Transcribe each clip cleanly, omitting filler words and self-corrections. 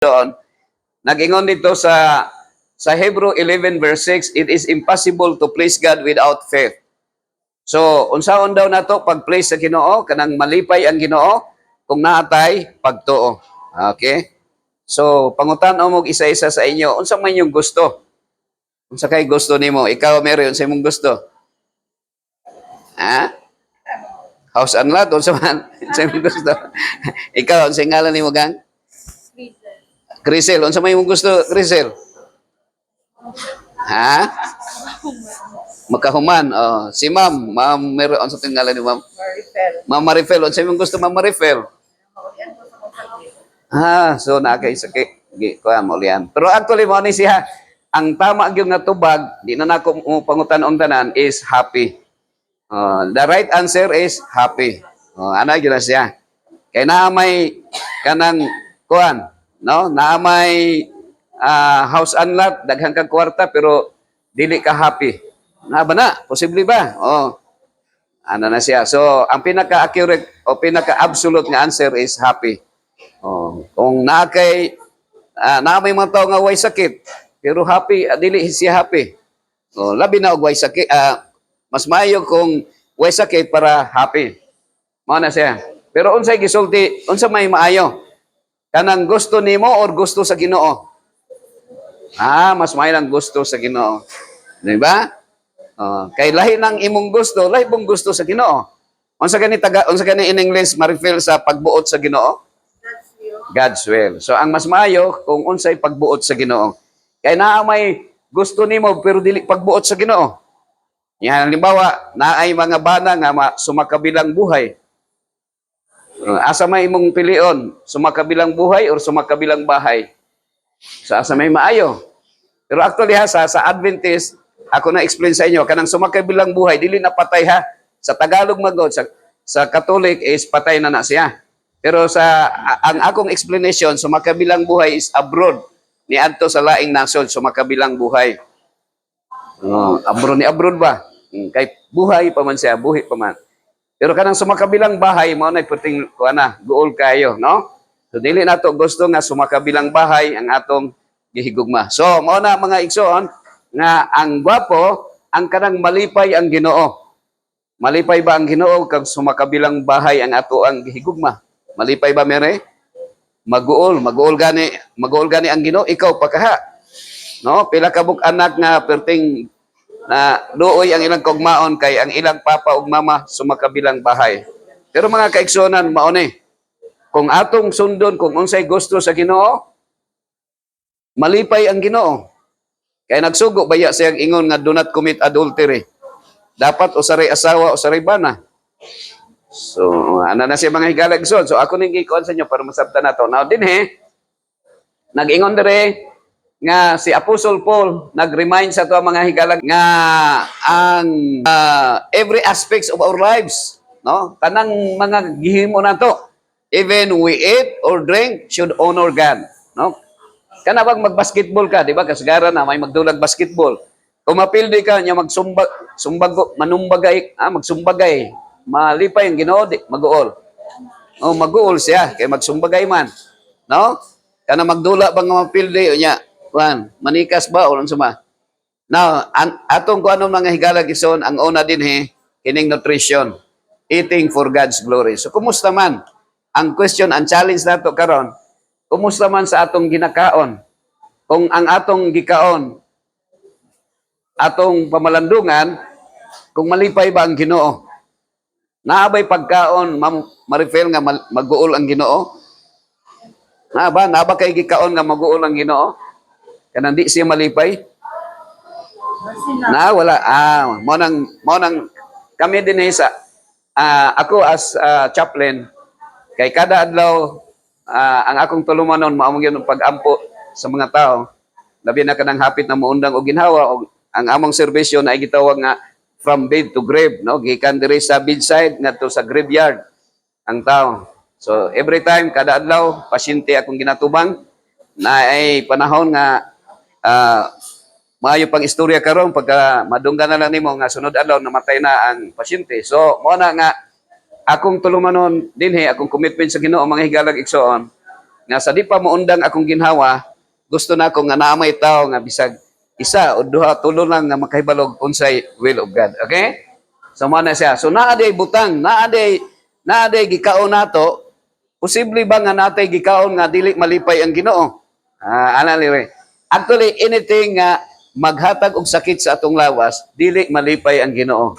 doon, nag-ingon dito sa Hebrew 11 verse 6, it is impossible to please God without faith. So, unsaon daw nato pag-please sa Ginoo, kanang malipay ang Ginoo kung naatay pagtuo. Okay? So, pangutan-o mo isa-isa sa inyo, unsa man yung gusto? Unsa kay gusto nimo? Ikaw, Mary, unsa imong gusto? Ha? House and lot, unsa man? Unsa imong gusto? Ikaw, unsa ngalan nimo, gang? Crisel, unsa may imong gusto, Crisel? Ha? Makahuman. Oh, si Ma'am Mary, unsa tingalan ni Ma'am? Marifel. Ma'am Marifel, unsa imong gusto, Ma'am Marifel? So na kay sakit. Kuan mo lian. Pero actually mo ni siya, ang tama gyud nga tubag, di na nako mo pangutan-on tanan is happy. The right answer is happy. Ano gyud na siya? Kay naa may kanang kuan, no? Naa may house and lot, daghang kag kwarta pero dili ka happy. Na ba na? Posible ba? Ano na siya. So, ang pinaka-accurate o pinaka-absolute nga answer is happy. Kung na may mga tao nga way sakit, pero happy, dili siya happy. Labi na og way sakit, mas maayo kung way sakit para happy. Mao na siya. Pero unsay gisulti, unsa may maayo? Kanang gusto nimo or gusto sa Ginoo? Mas maayo ang gusto sa Ginoo. Di ba? Kay lahi ng imong gusto, lahi mong gusto sa Ginoo. Unsa gani in English ma-refill sa pagbuot sa Ginoo? God's will. So ang mas maayo kung unsay pagbuot sa Ginoo. Kay naa may gusto nimo pero dili pagbuot sa Ginoo. Yan halimbawa, naay mga bana nga sumakabilang buhay. Asa may imong pilion, sumakabilang buhay or sumakabilang bahay? Sa asa may maayo. Pero actually sa Adventist, ako na explain sa inyo, kanang sumakabilang buhay, dili na patay ha. Sa Tagalog magod, sa Catholic is patay na siya. Pero ang akong explanation, sumakabilang buhay is abroad. Ni adto sa laing nasod, sumakabilang buhay. Abroad ba? Kay buhay pa man siya, buhi pa man. Pero kanang sumakabilang bahay, mao na perting guol kayo, no? So dili nato gusto nga sumakabilang bahay ang atong gihigugma. So mao na mga igsoon nga ang gwapo, ang kanang malipay ang Ginoo. Malipay ba ang Ginoo kag sumakabilang bahay ang ato ang gihigugma? Malipay ba, Mere? Maguol gani ang Ginoo, ikaw pa kaha. No, pila ka buk anak nga perting na luoy ang ilang kugmaon kay ang ilang papa ug mama sumakabilang bahay. Pero mga kaigsonan mao ni, kung atong sundon kung unsay gusto sa Ginoo, malipay ang Ginoo. Kaya nagsugo baya siyang ingon nga do not commit adultery. Dapat usaray asawa, usaray bana. So, ano na siya mga higalagson. So, ako nang gikuan sa inyo para masabtan na to. Now, nag-ingon dire nga si Apostle Paul nag-remind sa to mga higalag nga ang every aspects of our lives, no? Tanang mga gihimo na to, even we eat or drink should honor God, no? Kana bang mag-basketball ka, di ba? Kasagaran na may magdulag basketball. Kung mapildi ka nya magsumbagay, malipay ang Ginoo, maguol. Maguol siya kay magsumbagay man. No? Kana magdula bang mapildi nya, manikas ba o unsa ma? Now, atong kuno mga higalag ison, ang una din kining nutrition, eating for God's glory. So kumusta man? Ang question, ang challenge nato karon, kumusta man sa atong ginakaon? Kung ang atong gikaon, atong pamalandungan, kung malipay ba ang Ginoo? Naabay pagkaon, Ma'am Marifel, nga maguol ang Ginoo? Naaba kay gikaon nga maguol ang Ginoo? Kanang di siya malipay? Wala. Mo nang kami din ako as chaplain, kay kada adlaw, ang akong tulumanon maamong yun pag-ampo sa mga tao. Labi na kanang hapit na muundang og ginhawa, og ang among serbisyo na ay gitawag nga from bed to grave, no? Gikan diri sa bedside ngadto sa graveyard ang tao. So every time kada adlaw pasyente akong ginatubang na ay panahon nga maayo pang istorya karon pagka madunggan na lang nimo nga sunod adlaw namatay na ang pasyente. So mo na nga akong tulumanon dinhi, akong commitment sa Ginoo mga higalag igsoon nga sa di pa moundang akong ginhawa, gusto na ako nga naamay tao nga bisag isa o duha tulo lang nga makahibalog unsay will of God. Okay? So mo na siya. So naaday butang, naaday gikaon nato, posible ba nga natay gikaon nga dili malipay ang Ginoo? Liwe. Actually, anything nga maghatag og sakit sa atong lawas, dili malipay ang Ginoo.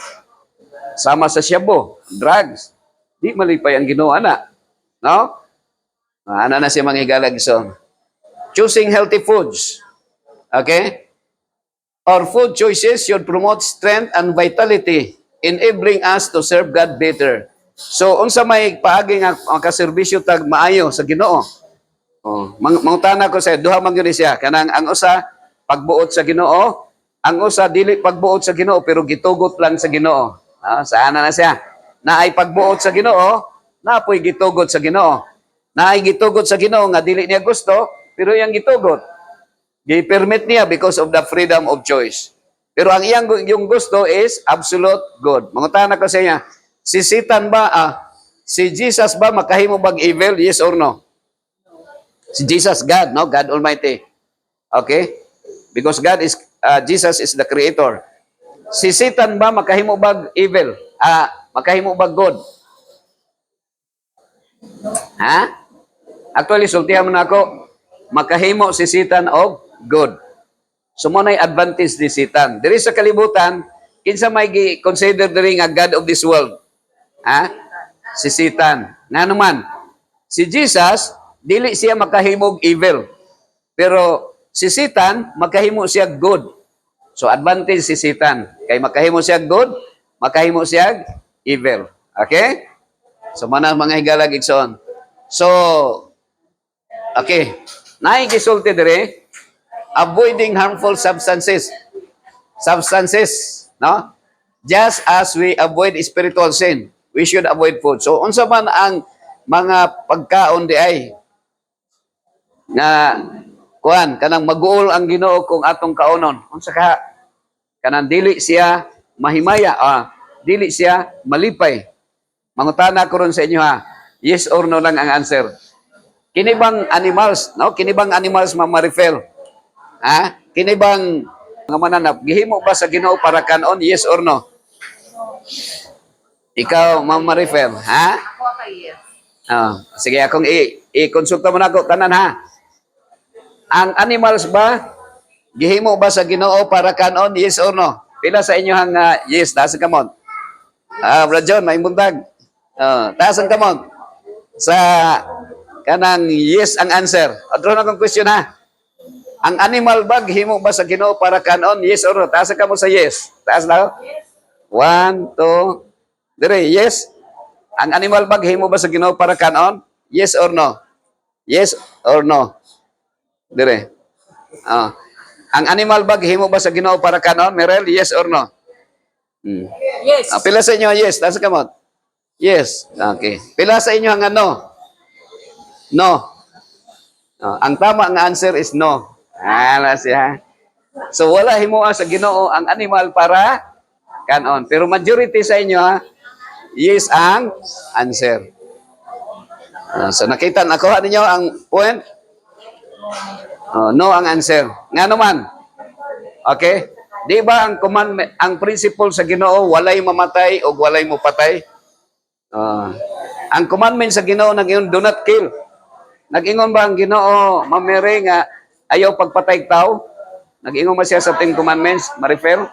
Sama sa syabo, drugs, di malipay ang Ginoo ana. No? Ana na siya mangigalag so. Choosing healthy foods. Okay? Our food choices should promote strength and vitality, enabling us to serve God better. So, unsa may paagi nga makaserbisyo tag maayo sa Ginoo. Mangutana ko sa duha man gyud siya kanang ang usa pagbuot sa Ginoo, ang usa dili pagbuot sa Ginoo pero gitugot lang sa Ginoo. Sana na siya. Naay pagbuot sa Ginoo, napoy gitugot sa Ginoo. Naay gitugot sa Ginoo nga dili niya gusto, pero iyang gitugot. Gi-permit niya because of the freedom of choice. Pero ang yung gusto is absolute good. Mangutana ko sa iya, si Satan ba, si Jesus ba makahimo bag evil? Yes or no? Si Jesus, God, no? God Almighty. Okay? Because God is, Jesus is the Creator. Si Satan ba makahimo bag evil? Makahimo bag good? Ha? Actually, sultihan mo na ako, makahimo si Satan og good. So mo na'y advantage ni Satan. Diri sa kalibutan, kinsa may consider diri nga God of this world? Si Satan. Nga naman, si Jesus, dili siya makahimog evil. Pero si Satan, makahimo siya good. So advantage si Satan. Kay makahimo siya good, makahimo siya evil. Okay? So mana mga higalag igsoon. So, okay. Naigisulti dire, avoiding harmful substances. Substances, no? Just as we avoid spiritual sin, we should avoid food. So, unsa man ang mga pagkaon di ay nga kuan kanang mag-uol ang Ginoo kung atong kaonon. Unsa ka? Kanang dili siya mahimaya, dili siya malipay. Mangutana ko ron sa inyo ha. Yes or no lang ang answer. Kini bang animals, no? Kini bang animals ma-refer? Kini bang mga mananap, gihimo ba sa Ginoo para kanon? Yes or no? Ikaw, ma-refer, ha? Ako kay yes. Sige, akong i-konsulta mo na ako, tanan ha. Ang animals ba, gihimo ba sa Ginoo para kanon? Yes or no? Pila sa inyo hang yes, taas ang kamot. Brad John, may buntag. Taas ang kamot. Sa kanang yes ang answer. Adro na kong question ha. Ang animal bag, himo ba sa Ginoo para kanon? Yes or no? Taas ka mo sa yes. Taas na. Yes. 1, 2, 3. Yes. Ang animal bag, himo ba sa Ginoo para kanon? Yes or no? Yes or no? Dire. Ang animal bag, himo ba sa Ginoo para kanon? Merel, yes or no? Yes. Pila sa inyo, yes. Taas ka mo. Yes. Okay. Pila sa inyo ang ano? No. Ang tama nga answer is no. Siya. So wala himuha sa Ginoo ang animal para kanon. Pero majority sa inyo yes ang answer. So nakita nakuha ninyo ang point? No ang answer. Nga naman. Okay? Di ba ang commandment, ang principle sa Ginoo walay mamatay o walay mopatay? Ang commandment sa Ginoo nag-ingon do not kill. Nag-ingon ba ang Ginoo mamere nga ayaw pagpatay tao? Nag-ingon ba siya sa 10 commandments? Ma-refer?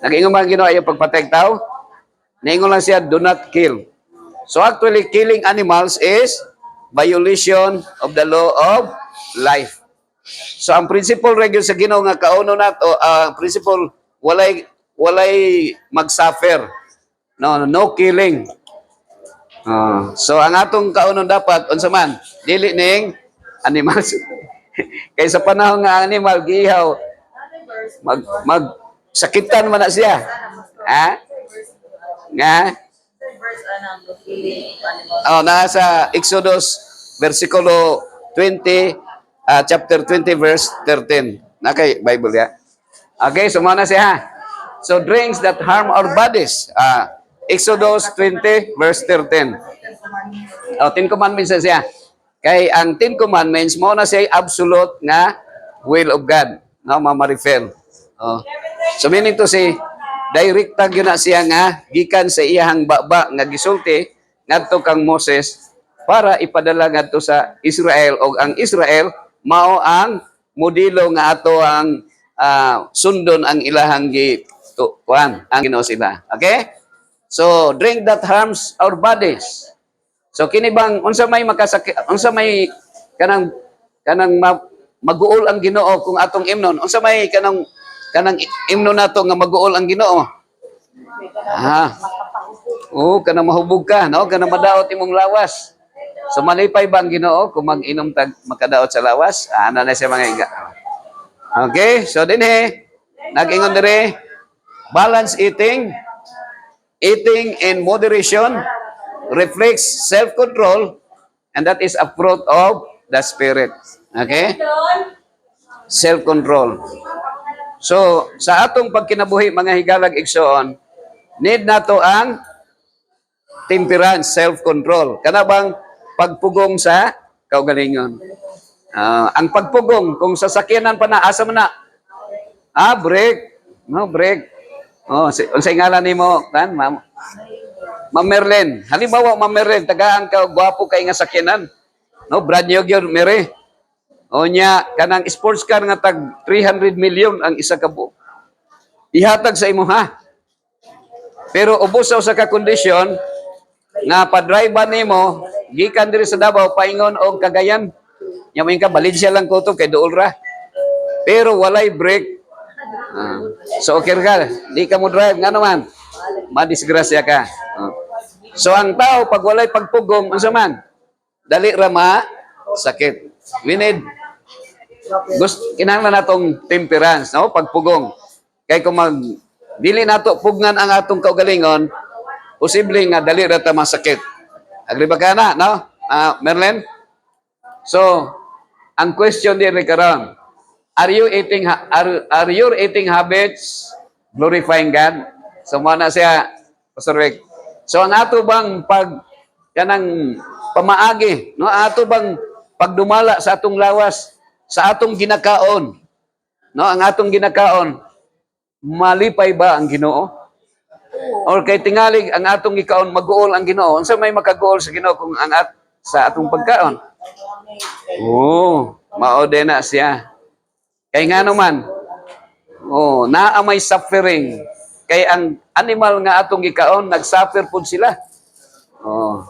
Nag-ingon ba ang Ginoo ayaw pagpatay tao? Naingon lang siya do not kill. So actually killing animals is violation of the law of life. So ang principle regular sa Ginoo nga kauno nato, principle walay mag-suffer. No killing. So ang atong kaunon dapat unsa man dili ning animals. Kay sa panahon nga animal giihaw mag sakitan man na siya. Nga nasa Exodus versikulo 20 chapter 20 verse 13. Nakay Bible ya. Okay, so muna siya. So drinks that harm our bodies. Exodus 20 verse 13. 10 commandments siya. Kay ang Ten Commandments mo na siya absolute nga will of God. No, ma-refer. Oh. So meaning to say, direkta gyud na siya nga gikan sa iyahang baba nga gisulti ngadto kang Moses para ipadala ngadto sa Israel og ang Israel mao ang modelo nga ato ang sundon ang ilahang kuan ang Ginoo sila. Okay? So drink that harms our bodies. So kini bang unsa may makasakit, unsa may kanang maguol ang Ginoo kung atong imnon? Unsa may kanang imnon nato nga maguol ang Ginoo? Kanang mahubog ka, no? Kanang madaot imong lawas. So malipay ba ang Ginoo kung mag-inom tag makadaot sa lawas? Ano na siya mga iga. Okay? So dinhi nag-ingon dire balance eating in moderation reflects self-control, and that is a fruit of the Spirit. Okay? Self-control. So, sa atong pagkinabuhi, mga higalag igsoon, need nato ang temperance, self-control. Kana bang pagpugong sa kaugalingon. Ang pagpugong, kung sasakyanan pa na, asa mo na? Break. No, break. Unsay ngalan nimo, kan, ma'am? Ma'am Merlin. Halimbawa, Ma'am Merlin, tagaan ka, gwapo kay nga sakyanan. No, brand new yun, Mary. O nya, kanang sports car nga tag 300 million ang isa ka buo. Ihatag sa imo, ha? Pero ubos sa ka kondisyon, nga pa-drive nimo, gikan diri sa Davao, paingon og Cagayan. Yamin ka, Valencia lang ko to, kay Duol ra. Pero walay brake. So okay ka, di ka mo drive, nga naman, madisgrasya ka. So ang tao, pag walay pagpugong, ano man, dali rama, sakit. We need, kinahanglan natong temperance, no? Pagpugong. Kaya kung dili nato pugnan ang atong kaugalingon, posible nga dali rata masakit. Agri ba ka na, no? Merlin? So, ang question din karon, are your eating habits glorifying God? So mo na siya, Pastor Rick. So ang ato bang kanang pamaagi, no? Ato bang pagdumala sa atong lawas, sa atong ginakaon, no? Ang atong ginakaon, malipay ba ang Ginoo? Or kay tingalig ang atong gikaon maguol ang Ginoo? Unsa may makaguol sa Ginoo kung sa atong pagkaon? Mao din na siya. Kay nga naman, naa may suffering. Kay ang animal nga atong gikaon, nag-suffer po sila.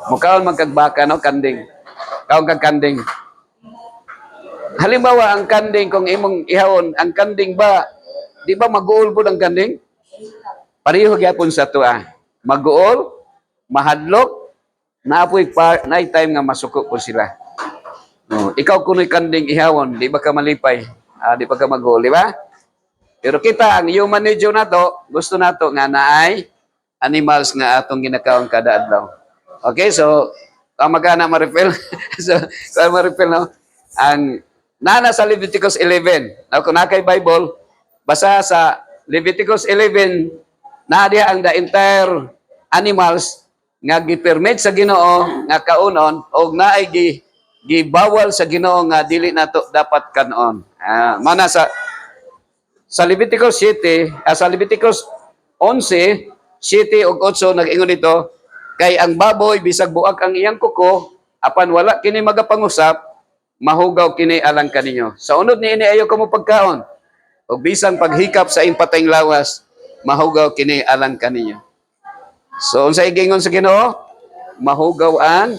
Mukaon magkagbaka, no? Kanding. Kaon kag kanding. Halimbawa, ang kanding, kung imong ihawon, ang kanding ba, di ba maguol po ang kanding? Pareho gyapon sa tuwa. Maguol, mahadlok, naapoy night time nga masuko po sila. Ikaw kuno'y kanding ihawon, di ba ka malipay? Di ba ka maguol, di ba? Pero kita, ang human nature na to, gusto na to nga naay animals nga atong ginakaon kada adlaw. Okay, so, magana ma-refill. So, ma-refill, no? Ang nana sa Leviticus 11. Now, kung nakay Bible, basa sa Leviticus 11, na diha ang the entire animals nga gi-permit sa Ginoo nga kaunon o naay gibawal sa Ginoo nga dili nato dapat kanon. Mana sa Leviticus 7, sa Leviticus 11, 7 ug 8 nag-ingon dito, kay ang baboy bisag buak ang iyang kuko, apan wala kini magapangusap, mahugaw kini alang kaninyo. Sa unod niini ayo kamo pagkaon, ug bisan paghikap sa impatayng lawas, mahugaw kini alang kaninyo. So unsa igingon sa Ginoo? Mahugaw ang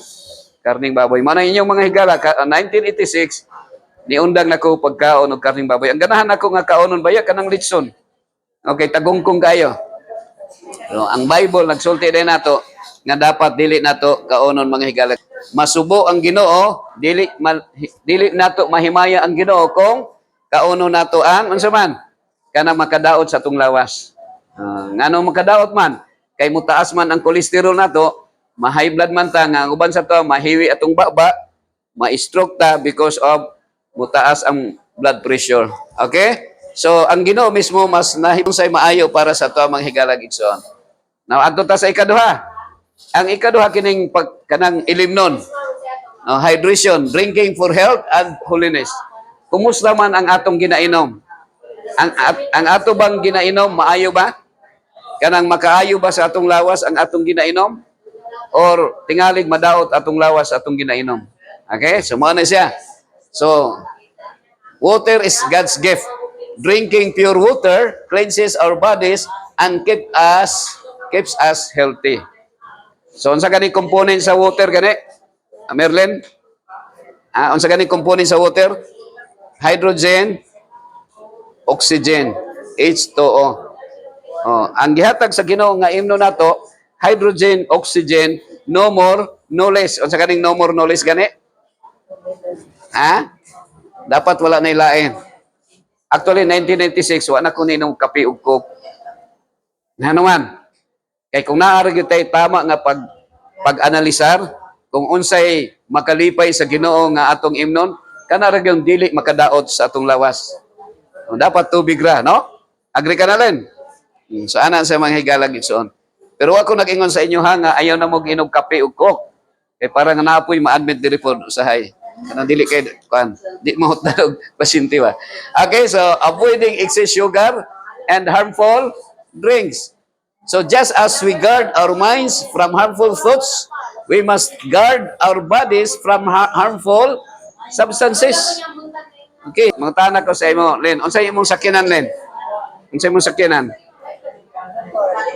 karning baboy. Mao na inyong mga higala 1986 niundang nako pagkaon og karning baboy. Ang ganahan nako nga kaonon baya kanang litson. Okay, tagungkong kayo. So, ang Bible nagsulti din nato nga dapat dili nato kaonon mga higala. Masubo ang Ginoo, dili nato mahimaya ang Ginoo kung kaonon nato ang unsa man kanang makadaot sa atong lawas. Ngano makadaot man kay mutaas man ang kolesterol nato, ma-high blood man ta nga uban sa to mahiwi atong baba, ma-stroke ta because of mutaas ang blood pressure. Okay? So, ang Ginoo mismo mas nahimsay maayo para sa to mga higalag igsoon. Now, adto ta sa ikaduha. Ang ikaduha kining kanang ilimnon. Hydration, drinking for health and holiness. Kumusta man ang atong ginainom? Ang ato bang ginainom, maayo ba? Kanang makaayo ba sa atong lawas ang atong ginainom? Or tingalig madaot atong lawas atong ginainom? Okay? So, mao na siya. So, water is God's gift. Drinking pure water cleanses our bodies and keeps us healthy. So, unsa gani component sa water gani? Merlin? Unsa gani component sa water? Hydrogen, oxygen, H2O. Ang gihatag sa Ginoo nga imno nato, hydrogen, oxygen, no more, no less. Unsa ganing no more, no less gani? Dapat wala na ilain. Actually, 1996, wala na ko ninom kape ug coke. Nga naman, kay kung naari gyud tay tama nga pag-analisar, kung unsay makalipay sa Ginoo nga atong imnon, kana ra gyud dili makadaot sa atong lawas. Dapat tubig ra, no? Agree ka na rin? So, ana sa mga higalag itsoon. Pero ako nag-ingon sa inyo ha, nga ayaw na mo ginog kape ug coke. Kay para nga naapoy ma-admit diri po usahay. Kanang dili kay kuan, di mo tanog pasyente ba. Okay, so avoiding excess sugar and harmful drinks. So just as we guard our minds from harmful thoughts, we must guard our bodies from harmful substances. Okay, mga tanak ko sa imo, Len. Unsay imong sakyanan, Len? Unsay imong sakyanan?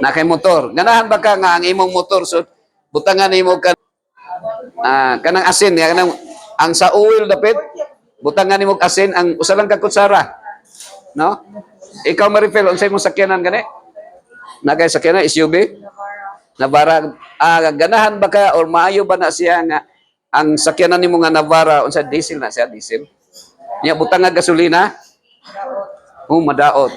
Na kay motor. Ganahan ba ka nga ang imong motor so butangan nimo ka kanang asin, kanang ang sa oil dapit butangan nimo asin ang usa lang ka kutsara. No? Ikaw Marifel, unsay imong sakyanan gani? Na kay sakyanan SUV? Navara. Ganahan ba ka or maayo ba na siya nga ang sakyanan nimo nga Navara unsa diesel na siya, diesel? Nya butang nga gasolina? Madaot.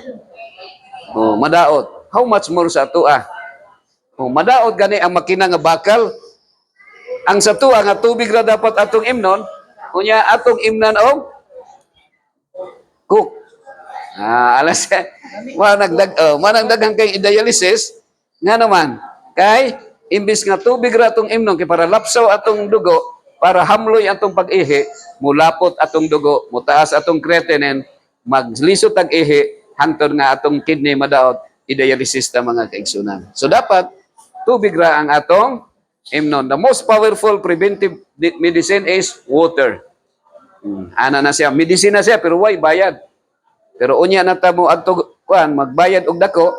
Madaot. How much more sa atua? Madaot gani ang makina nga bakal. Ang sa tuwa nga tubig ra dapat atong imnon, unya atong imnan og cook. Alas manang daghang kay dialysis nga naman kay imbis nga tubig ra atong imnon kay para lapsaw atong dugo, para hamloy atong pag-ihi, mulapot atong dugo, mutaas atong creatinine, maglisod tag ihi hangtod nga atong kidney madaot, i-dialysis ta mga kaigsunan. So dapat tubig ra ang atong imnon. The most powerful preventive medicine is water. Ana na siya, medicine na siya pero why bayad? Pero unya na ta mo adto kuan magbayad og dako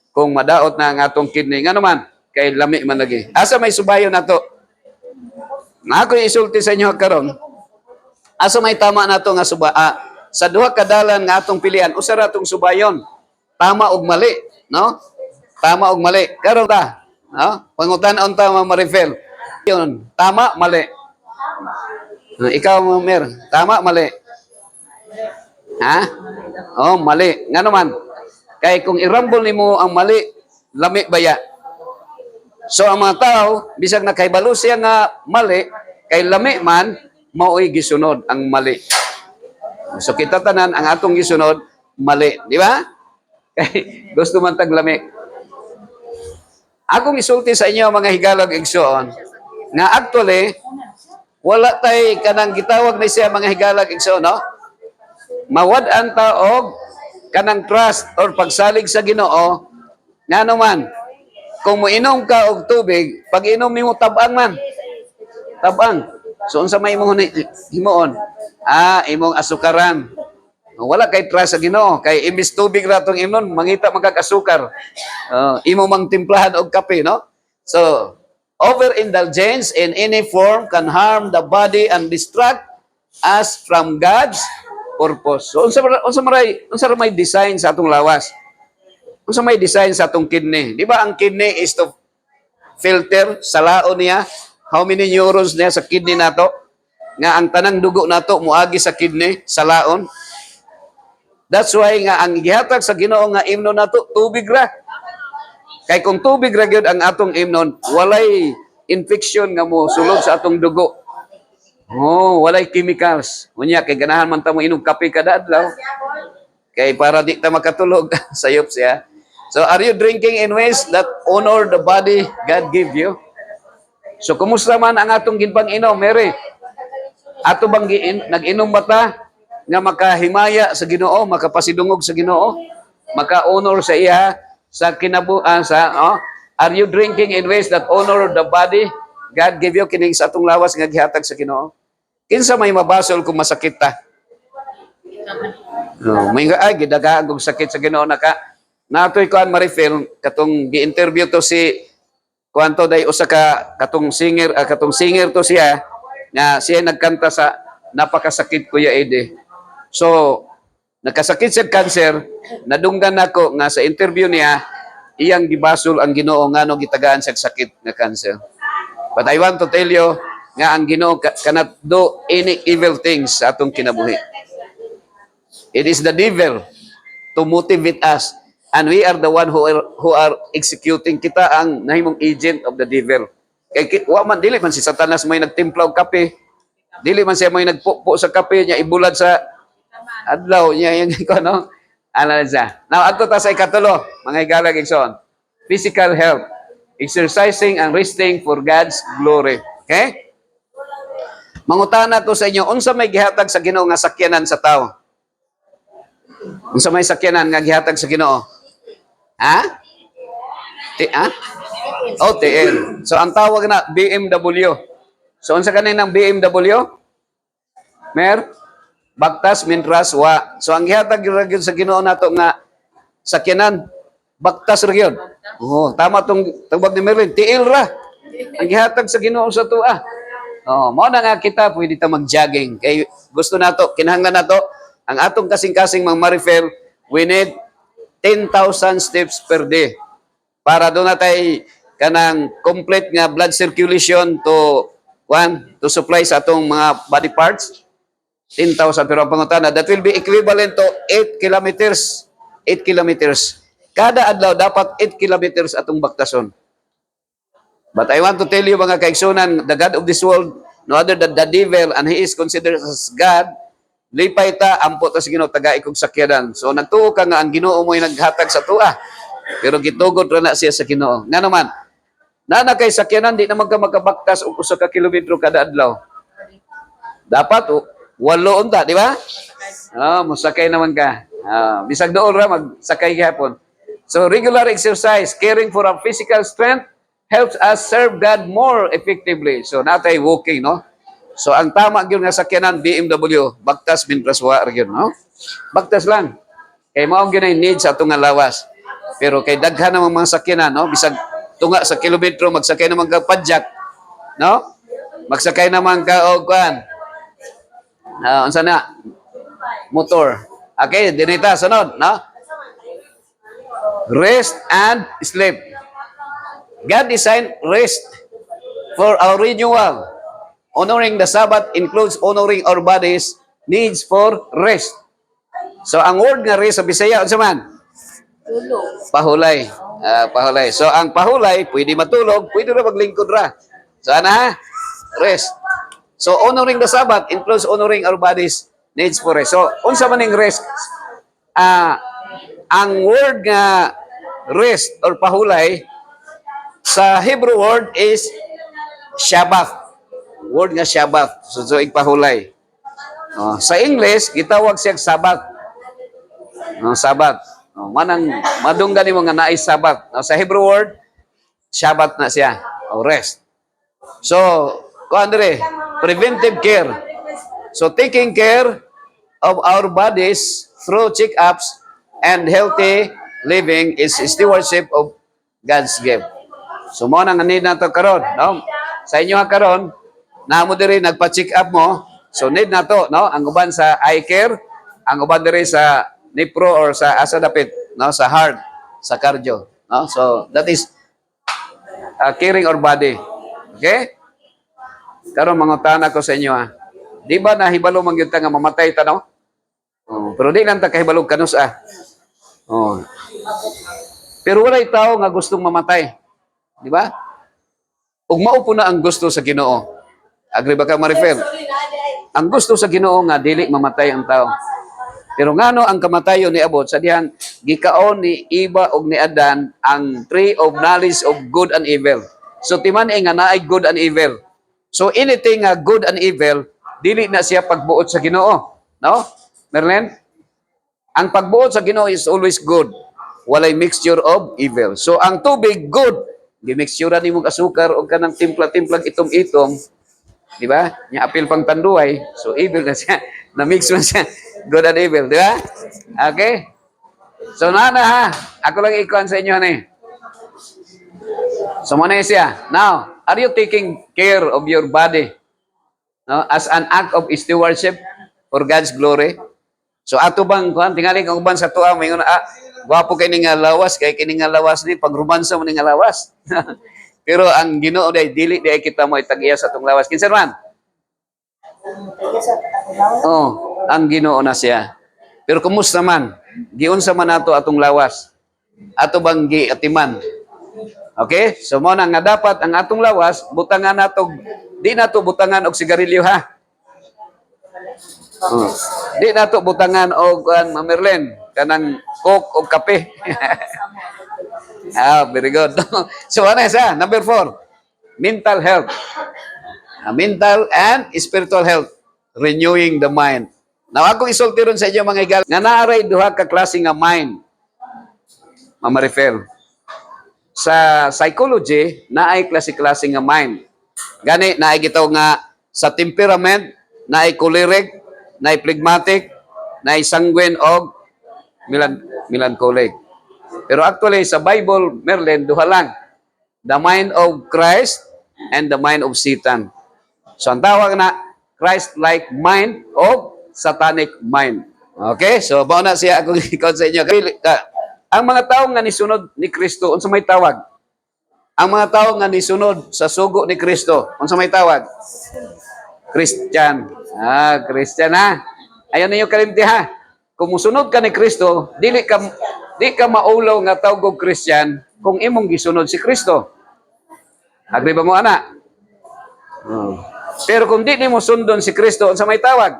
kung madaot na ang atong kidney. Nga naman kay lami man lagi. Asa may subayon nato? Na ako isulti sa inyo karon. Asa may tama nato nga sa duha ka dalan nga atong pilian, usa ra atong subayon. Tama ug mali, no? Tama ug mali. Karon ta, no? Pangutan-on ta Marifel. Yun, tama, mali. Ikaw, Mer, tama, mali. Mali. Nga naman, kay kung irambol nimo ang mali, lami baya. So ang mga tao, bisag nakaibalo siya nga mali, kay lami man, mao'y gisunod ang mali. So kita tanan, ang atong gisunod, mali. Di ba? Kay gusto man tag lami. Akong isulti sa inyo mga higalag igsoon, nga actually, wala tay kanang gitawag na siya mga higalag igsoon, no? Mawad-an ta og kanang trust or pagsalig sa Ginoo, nga naman, kung moinom ka og tubig, pag inom nimo tabang man. Tabang. So unsa may imong himuon? Imong asukaran. Wala kay trust sa Ginoo, kay imbis tubig ra tong imnon, mangita magkakasukar. Imo mang timplahan og kape, no? So, overindulgence in any form can harm the body and distract us from God's purpose. So, unsa may design sa atong lawas? Unsa may design sa atong kidney? Di ba ang kidney is to filter sa laon niya? How many neurons niya sa kidney nato? Nga ang tanang dugo nato muagi sa kidney, sa laon. That's why nga ang gihatag sa Ginoo nga imnon nato tubig ra. Kay kung tubig ra gyud ang atong imnon, walay infection nga mo sulod sa atong dugo. Walay chemicals. Unya kay ganahan man ta mo inom kape kada adlaw. Kay para di ta makatulog sayop siya. So are you drinking in ways that honor the body God give you? So kumusta man ang atong ginpang-inom, Mary? Ato bang nag-inom ba ta nga makahimaya sa Ginoo, makapasidungog sa Ginoo, maka-honor sa iya sa kinabuan are you drinking in ways that honor the body God give you kining sa atong lawas nga gihatag sa Ginoo? Kinsa may mabasol kung masakit ta? No, may nga ay gidagaan kung sakit sa Ginoo natoy kuan ma-refill katong gi-interview to si kuanto day usa ka katong singer to siya nga siya nagkanta sa napakasakit Kuya Ede. So nakasakit sa cancer, nadunggan nako nga sa interview niya iyang gibasol ang Ginoo ngano gitagaan sa sakit nga cancer. But I want to tell you nga ang Ginoo cannot do any evil things sa atong kinabuhi. It is the devil to motivate us. And we are the one who are executing. Kita ang nahimong agent of the devil. Kay dili man si Satanas may nagtimpla og kape. Dili man siya may nagpupo sa kape niya ibulad sa adlaw niya yung ano. Ano siya. Now adto ta sa ikatulo, mga higala igsoon. Physical health. Exercising and resting for God's glory. Okay? Mangutana ko sa inyo, unsa may gihatag sa Ginoo nga sakyanan sa tao? Unsa may sakyanan nga gihatag sa Ginoo? Ha? TL. So ang tawag na BMW. So unsa kaninang BMW? Mer baktas mintras wa. So ang gihatag gyud sa Ginoo nato nga sakyanan baktas ra gyud. Oh, tama tong tubag ni Merlin, TL ra. Ang gihatag sa Ginoo sa tuwa. Oh, mao na nga kita pwede ta mag-jogging kay gusto nato kinahanglan nato ang atong kasing-kasing mga ma-refill, we need 10,000 steps per day para doon natay kanang complete nga blood circulation to supply sa atong mga body parts. 10,000 pero ang pangutana that will be equivalent to 8 kilometers. 8 kilometers. Kada adlaw dapat 8 kilometers atong baktason. But I want to tell you mga kaigsunan, the God of this world, no other than the devil, and he is considered as God. Lipay ta, ampo ta sa Ginoo tagay kog sakyanan. So nagtuo ka nga ang Ginoo mo'y naghatag sa tuwa. Pero gitugod ra na siya sa Ginoo. Nga naman, na kay sakyanan di naman ka makabaktas og usa ka kilometro kada adlaw. Dapat 8 unta, di ba? Musakay naman ka. Bisag dool ra magsakay gihapon. So regular exercise, caring for our physical strength helps us serve God more effectively. So natay walking, no? So ang tama gyud nga sakyanan BMW, baktas mintras wa ra gyud, no? Baktas lang. Kay mao gyud ay need sa atong lawas. Pero kay daghan namang mga sakyanan, no? Bisag tunga sa kilometro magsakay naman ka padjak, no? Magsakay naman ka og kuan. Unsa na? Motor. Okay, dinita sunod, no? Rest and sleep. God designed rest for our renewal. Honoring the Sabbath includes honoring our bodies needs for rest. So ang word nga rest sa Bisaya unsa man? Tulog. Pahulay. Pahulay. So ang pahulay pwede matulog, pwede ra maglingkod ra. So ana ha? Rest. So honoring the Sabbath includes honoring our bodies needs for rest. So unsa man ning rest? Ang word nga rest or pahulay sa Hebrew word is Shabbat. Word nga Shabbat. So igpahulay. Sa English, gitawag siya Sabbath. Sabbath. Manang madunggan nimo nga naay Sabbath. Sa Hebrew word, Shabbat na siya. Rest. So, kuandre, preventive care. So taking care of our bodies through check-ups and healthy living is stewardship of God's gift. So mo nang need nato karon, no? Sa inyo karon, namo diri nagpa-check up mo. So need nato, no? Ang uban sa eye care, ang uban diri sa nipro or sa asa dapit, no? Sa heart, sa cardio, no? So that is caring our body. Okay? Karon mangutana ko sa inyo ha. Di ba nahibalo man gyud ta nga mamatay ta, no? Pero di lang ta kahibalo kanus Pero walay tao nga gustong mamatay. Di ba? Ug mao po na ang gusto sa Ginoo. Agri ba ka ma-refer? Ang gusto sa Ginoo nga dili mamatay ang tao. Pero ngano ang kamatayon ni abot sa dihang gikaon ni Eva ug ni Adan ang tree of knowledge of good and evil. So timan nga naay good and evil. So anything good and evil dili na siya pagbuot sa Ginoo. No? Merlin? Ang pagbuot sa Ginoo is always good. Walay mixture of evil. So ang tubig good, gimixture ni mong asukar o kanang timpla-timplag itom-itom, di ba? Nya apil pang tanduay, so evil na siya. Na-mix na siya. Good and evil, di ba? Okay? So na ha, ako lang ikuan sa inyo ni. So muna siya. Now, are you taking care of your body? No, as an act of stewardship for God's glory? So ato bang kuan tingali kang uban sa tuwa may gwapo kay ning lawas kay kini nga lawas ni pagrumansa mo ning lawas. Pero ang Ginoo day dili day kita mo itag-iya sa tong lawas. Kinsa man? Oh, ang Ginoo na siya. Pero kumusta man? Giunsa man nato atong lawas? Ato bang giatiman? Okay? So mo na nga dapat ang atong lawas butangan nato di nato butangan og sigarilyo ha. Di nato butangan og Merlin kanang coke o kape. Very good. So ano isa? Number 4, mental health. Mental and spiritual health. Renewing the mind. Now ako isulti ron sa inyo mga igal nga naaray duha ka klase nga mind. Mama-refer. Sa psychology, naay klase-klase nga mind. Gani naay gitaw nga sa temperament, naay choleric, naay phlegmatic, naay sanguine og melancholic. Pero actually sa Bible, Merlin, duha lang. The mind of Christ and the mind of Satan. So ang tawag na Christ-like mind of satanic mind. Okay? So bao na siya akong ikaw sa inyo. Ang mga tao nga nisunod ni Kristo, unsa may tawag? Ang mga tao nga nisunod sa sugo ni Kristo, unsa may tawag? Christian. Christian ha. Ayan ninyo kalimti ha. Kung musunod ka ni Kristo, di ka maulaw nga tawag og Christian kung imong gisunod si Kristo. Agree ba mo ana? Pero kung di mo sundon si Kristo, unsa may tawag?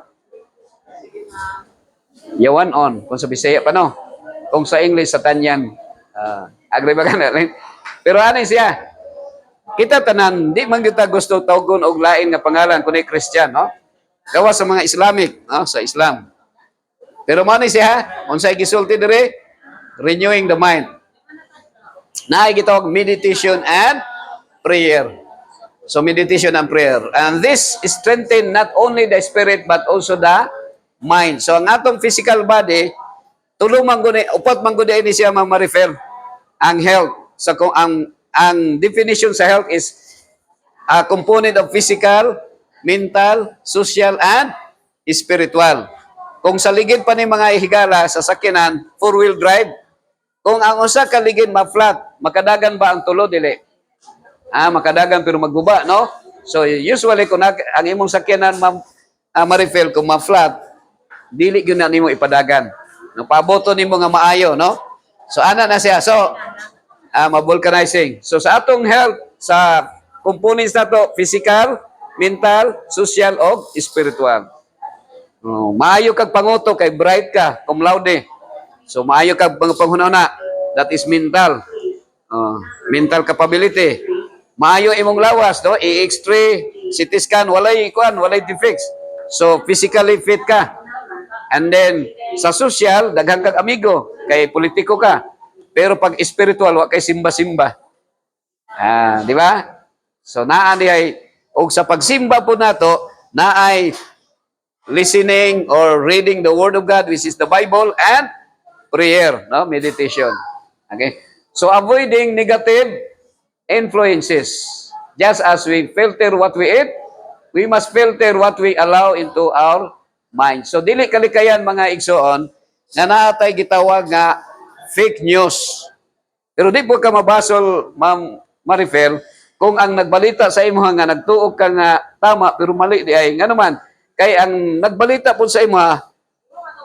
Yawan on. Kung sa Bisaya pa no. Kung sa English sa Tanyan. Agree ba ka na? Pero ano siya? Kita tanan, di man kita gusto tawgon og lain nga pangalan kundi Christian, no? Gawa sa mga Islamic, no? Sa Islam. Pero mo ni siya, unsay gisulti dire? Renewing the mind. Naay gitawag meditation and prayer. So meditation and prayer. And this strengthen not only the spirit but also the mind. So ang atong physical body, tulo man gud upat man gud ini siya ma-refer ang health. So kung ang definition sa health is a component of physical, mental, social and spiritual. Kung sa ligid pa ni mga higala sa sakyanan, four-wheel drive, kung ang usa ka ligid ma-flat, makadagan ba ang tulo dili? Makadagan pero magguba, no? So usually kung ang imong sakyanan ma-refill kung ma-flat, dili gyud na nimo ipadagan. No, paboto nimo nga maayo, no? So ana na siya. So ma-vulcanizing. So sa atong health, sa components nato, physical, mental, social o spiritual. Maayo kag panguto kay bright ka, cum laude. So maayo kag panghunahuna, that is mental. Mental capability. Maayo imong lawas, no? X-ray, CT scan, walay defects. So physically fit ka. And then sa social, daghang kag amigo, kay politiko ka. Pero pag spiritual, wa kay simba-simba. Di ba? So naa ay og sa pagsimba po nato, naay listening or reading the Word of God, which is the Bible, and prayer, no? Meditation. Okay? So, avoiding negative influences. Just as we filter what we eat, we must filter what we allow into our mind. So, dili kalikayan mga igsoon, na naatay gitawag nga fake news. Pero di po ka mabasol, Ma'am Marifel, kung ang nagbalita sa imo nga nagtuog ka nga tama, pero mali di ay, nga naman, kay ang nagbalita po sa imo,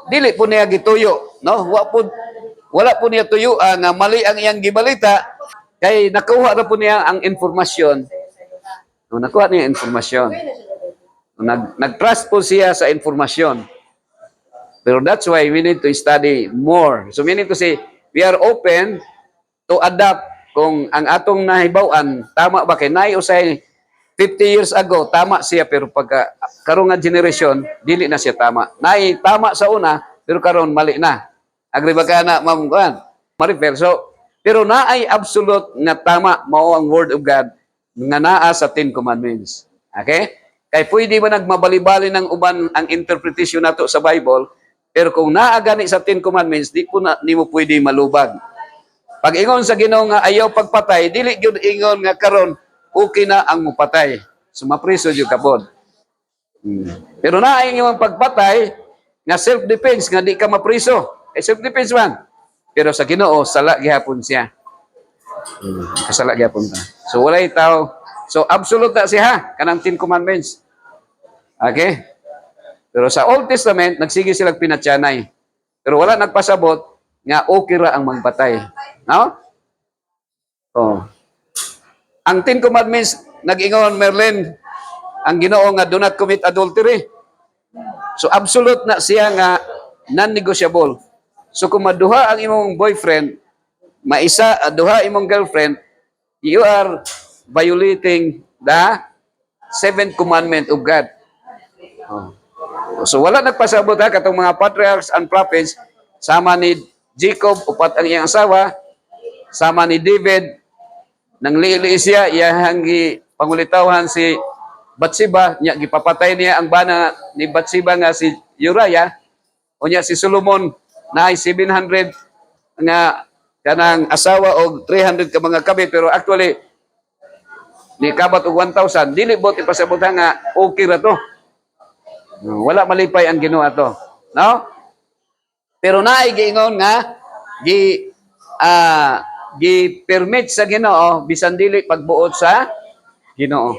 dili po niya gituyo, no? Wala po niya tuyo nga mali ang iyang gibalita, kay nakuha na po niya ang informasyon. No, nakuha niya ang informasyon. Nag-trust po siya sa informasyon. Pero that's why we need to study more. So meaning to say, we are open to adapt kung ang atong nahibaw-an tama ba kay naay usay 50 years ago, tama siya, pero pagka karon nga generation, dili na siya tama. Nay, tama sa una, pero karon mali na. Agri ba ka na, Ma'am Juan? Maripel. So, pero naay absolute nga tama, mao ang Word of God, nga naa sa 10 Commandments. Okay? Kaya pwede ba nagmabali-bali ng uban ang interpretation nato sa Bible, pero kung naa gani sa 10 Commandments, di mo pwede malubag. Pag ingon sa Ginoo nga ayaw pagpatay, dili gyud ingon nga karon okay na ang mupatay. So mapriso jud kapod. Pero na ang imong pagpatay nga self-defense nga di ka mapriso. Self-defense man. Pero sa Ginoo sala gihapon siya. Kasala gihapon ta. So walay tao. So absolute na siya kanang 10 Commandments. Okay? Pero sa Old Testament nagsige sila pinatyanay. Pero wala nagpasabot nga okay ra ang magpatay. No? Oh. Ang 10 Commandments, nag-ingon, Merlin, ang Ginoo nga do not commit adultery. So, absolute na siya nga non-negotiable. So, kung maduha ang imong boyfriend, duha imong girlfriend, you are violating the 7th commandment of God. Oh. So, wala nagpasabot ha, katong mga patriarchs and prophets, sama ni Jacob, upat ang iyang asawa, sama ni David, nang liili siya, iyang pangulitawhan si Bathsheba, niya gipapatay niya ang bana ni Bathsheba nga si Uriah, o niya si Solomon na ay 700 nga kanang asawa o 300 ka mga kabit, pero actually ni kabat og 1,000, dili bot ipasabot nga okay ra to. Wala malipay ang Ginoo ato, no? Pero naay giingon nga gi-permit sa Ginoo bisan dili pagbuot sa Ginoo.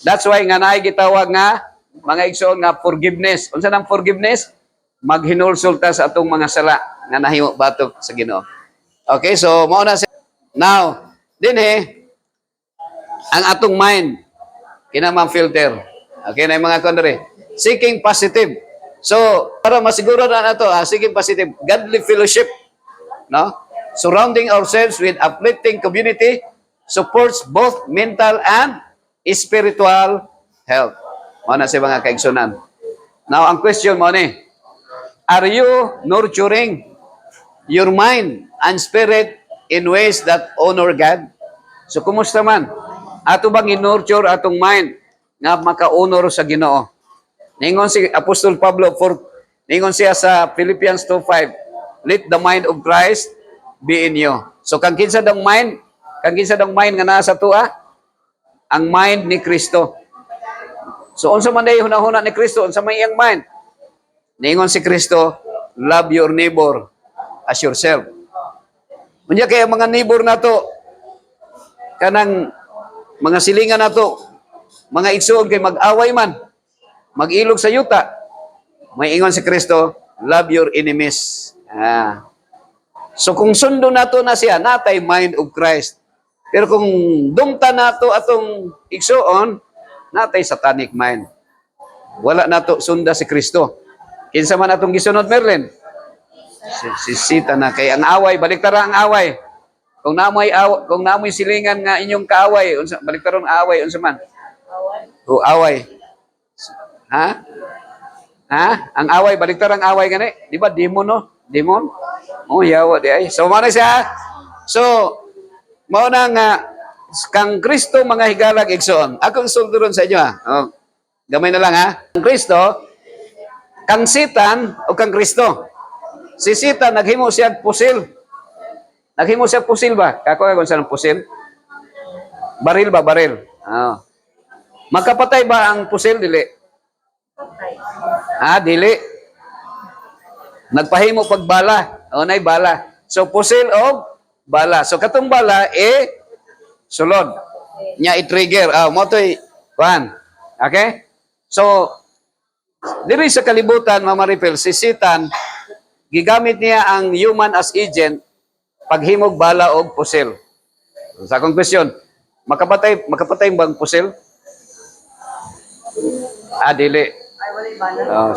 That's why nga naay gitawag nga mga igsoon nga forgiveness. Unsa nang forgiveness? Maghinulsulta sa atong mga sala nga nahimo batok sa Ginoo. Okay, so mao na now dinhi ang atong mind kinamang filter. Okay na yung mga kondre. Seeking positive. So para masiguro na nato, seeking positive, godly fellowship, no? Surrounding ourselves with uplifting community supports both mental and spiritual health. Mao na si mga kaigsunan. Now, ang question mo ni, are you nurturing your mind and spirit in ways that honor God? So, kumusta man? Ato bang in-nurture atong mind nga maka-honor sa Ginoo? Ningon si Apostol Pablo, ningon siya sa Philippians 2:5, let the mind of Christ be in you. So kang kinsa dang mind nga nasa tua, ang mind ni Kristo. So unsa man day hunahuna ni Kristo, unsa may iyang mind? Ningon si Kristo, love your neighbor as yourself. Unya kay mga neighbor nato kanang mga silingan nato, mga igsoon kay mag-away man, mag-ilog sa yuta. May ingon si Kristo, love your enemies. So kung sundo nato na siya, natay mind of Christ. Pero kung dumta nato atong igsoon, natay satanic mind. Wala nato sunda si Kristo. Kinsa man atong gisunod, Merlin? Si Sita na kay ang away, baliktara ang away. Kung namoy silingan nga inyong kaaway, unsa baliktaron ang away unsa man? O away. Ha? Ang away, baliktar ang away gani. Di ba demon no? Demon? Oh, yawa di ay. So, muna siya. So, mauna nga, kang Kristo mga higalag igsoon. Akong sulduron sa inyo ha. Oh, gamay na lang ha. Kang Kristo, kang Satan o kang Kristo. Si Satan, naghimo siya pusil. Naghimo siya pusil ba? Kako kung saan pusil? Baril ba? Baril. Oh. Magkapatay ba ang pusil? Dili. Dili. Nagpahimo pagbala. O nay bala. So pusil o bala. So katong bala sulod. Nya i-trigger. Mo to'y kuan. Okay? So diri sa kalibutan, Mama Ripel, si Satan gigamit niya ang human as agent paghimog bala o pusil. Sa akong question, makapatay bang pusil? Dili.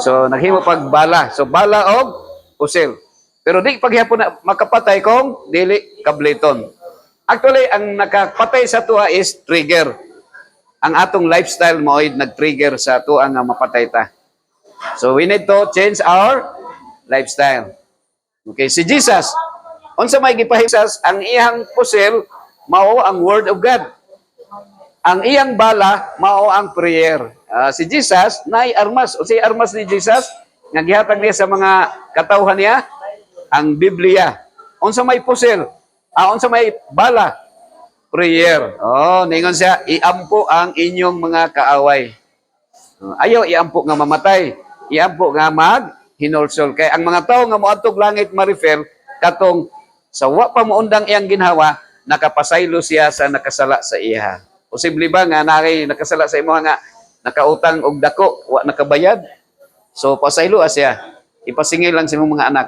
So naghimo pag bala. So bala og pusil. Pero di paghihapon na makapatay kung dili kableton. Actually ang nakapatay sa tuwa is trigger. ang atong lifestyle mo ay nag-trigger sa tuang nga mapatay ta. So we need to change our lifestyle. Okay, si Jesus, unsa may gipahimsas ang iyang pusil mao ang word of God. Ang iyang bala mao ang prayer. Si Jesus naay armas. O si armas ni Jesus nga gihatag niya sa mga katawhan niya ang Biblia. Unsa may pusil? Unsa may bala? Prayer. Oh, ningon siya, iampo ang inyong mga kaaway. Ayaw iampo nga mamatay. Iampo nga hinulsol. Kay ang mga tao nga moadtog langit ma-refer katong sa wa pa moundang iyang ginhawa, nakapasaylo siya sa nakasala sa iya. Posible ba nga nakasala sa imo nga nakautang og dako, wa nakabayad? So pasaylo siya. Ipasingil lang sa imong mga anak.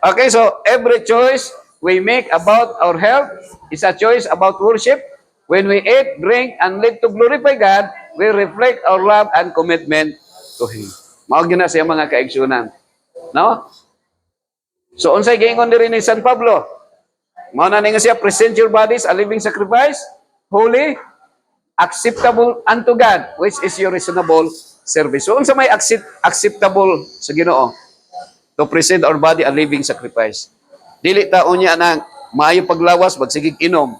Okay, so every choice we make about our health is a choice about worship. When we eat, drink, and live to glorify God, we reflect our love and commitment to Him. Mao gyud na siya mga kaigsunan. No? So unsay giingon diri ni San Pablo? Mao na ningon siya, present your bodies a living sacrifice, holy, acceptable unto God, which is your reasonable service. So unsa may acceptable sa Ginoo? To present our body a living sacrifice. Dili ta unya nang maayo paglawas, magsigig inom,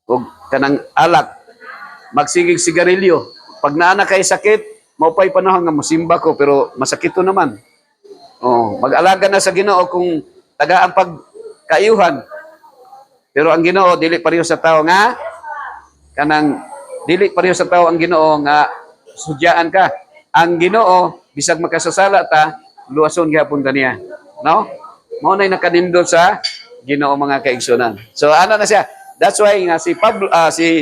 ug kanang alak, magsigig sigarilyo. Pag naana kay sakit, maupay panahon nga mosimba ko pero masakito naman. Oh, mag-alaga na sa Ginoo kung tagaan pagkayuhan. Pero ang Ginoo dili pareho sa tao nga kanang dili pareho sa tao ang Ginoo nga sudyaan ka. Ang Ginoo bisag makasasala ta, luwason gyapon kaniya. No? Mao nay nakanindot sa Ginoo mga kaigsunan. So ano na siya? That's why nga si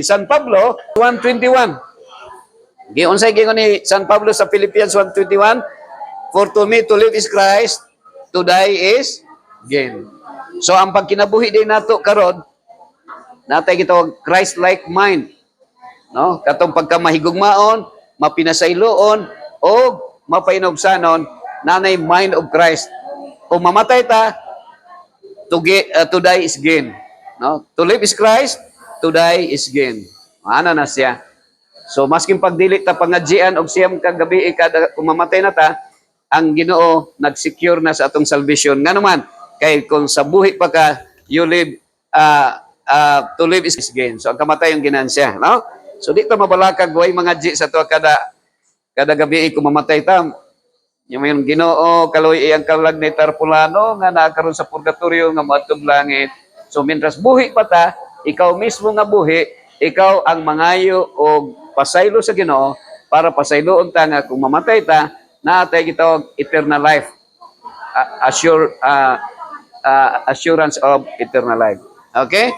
San Pablo 1:21. Giunsay gingon ni San Pablo sa Philippians 1:21, for to me to live is Christ, to die is gain. So ang pagkinabuhi din nato karon, natay gitawag Christ-like mind. No? Katong pagkamahigugmaon, mapinasayloon o mapainobsanon, nanay mind of Christ. Kung mamatay ta, to die is gain. No? To live is Christ, to die is gain. Ano na siya? So masking pagdili ta pangadjian og siyam ka gabi kada kung mamatay na ta, ang Ginoo nag-secure na sa atong salvation. Nga naman, kay kung sa buhi pa ka, you live, to live is gain. So ang kamatay yung ginansya. No? So di ta mabalakag way mga ji sa to kada gabi kung mamatay ta. Yung Ginoo kaloy iyang kalag ni Tarpulano nga nakaroon sa purgatorio nga moadtog langit. So mientras buhi pa ta, ikaw mismo nga buhi, ikaw ang mangayo og pasaylo sa Ginoo para pasayloon ta nga kung mamatay ta, naatay gitawag eternal life. Assurance of eternal life. Okay?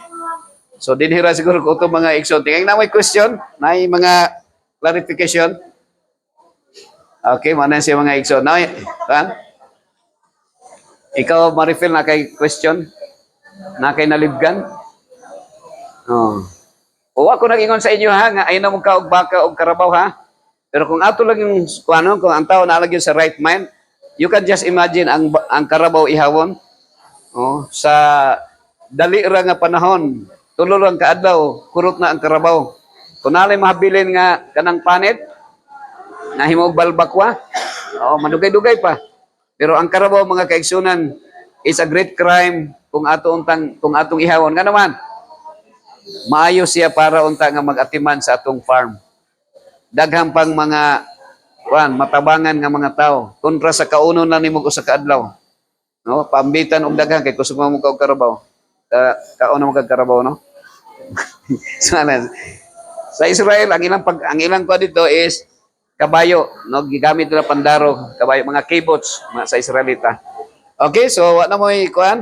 So dinhira siguro ko itong mga igsoon. Tingnan na may question, may mga clarification. Okay, mana siya mga igsoon. Now, ikaw, Marifel, na kay question? Na kay nalibgan? Oh. O ako nag-ingon sa inyo ha, nga ayun na mong kaog baka o karabaw ha. Pero kung ato lang yung, kung ang tao nalagyan sa right mind, you can just imagine ang karabaw ihawon. Oh, sa dali ra nga panahon, tulo lang kaadlaw, kurot na ang karabaw. Kung nalay mahabilin nga kanang panit, na himog balbakwa, madugay-dugay pa. Pero ang karabaw mga kaigsunan is a great crime kung atong ihawon. Nga naman, maayo siya para unta nga mag-atiman sa atong farm. Daghang pang mga matabangan nga mga tao kontra sa kauno na nimo ko sa kaadlaw. No, pambitan og daghang kay kusog mo og karabaw. Kauno mo kag karabaw no. So, sa Israel ang ilang ko dito is kabayo, no, gigamit nila pandaro, kabayo mga kibots sa Israelita. Okay, so wa na mo kuan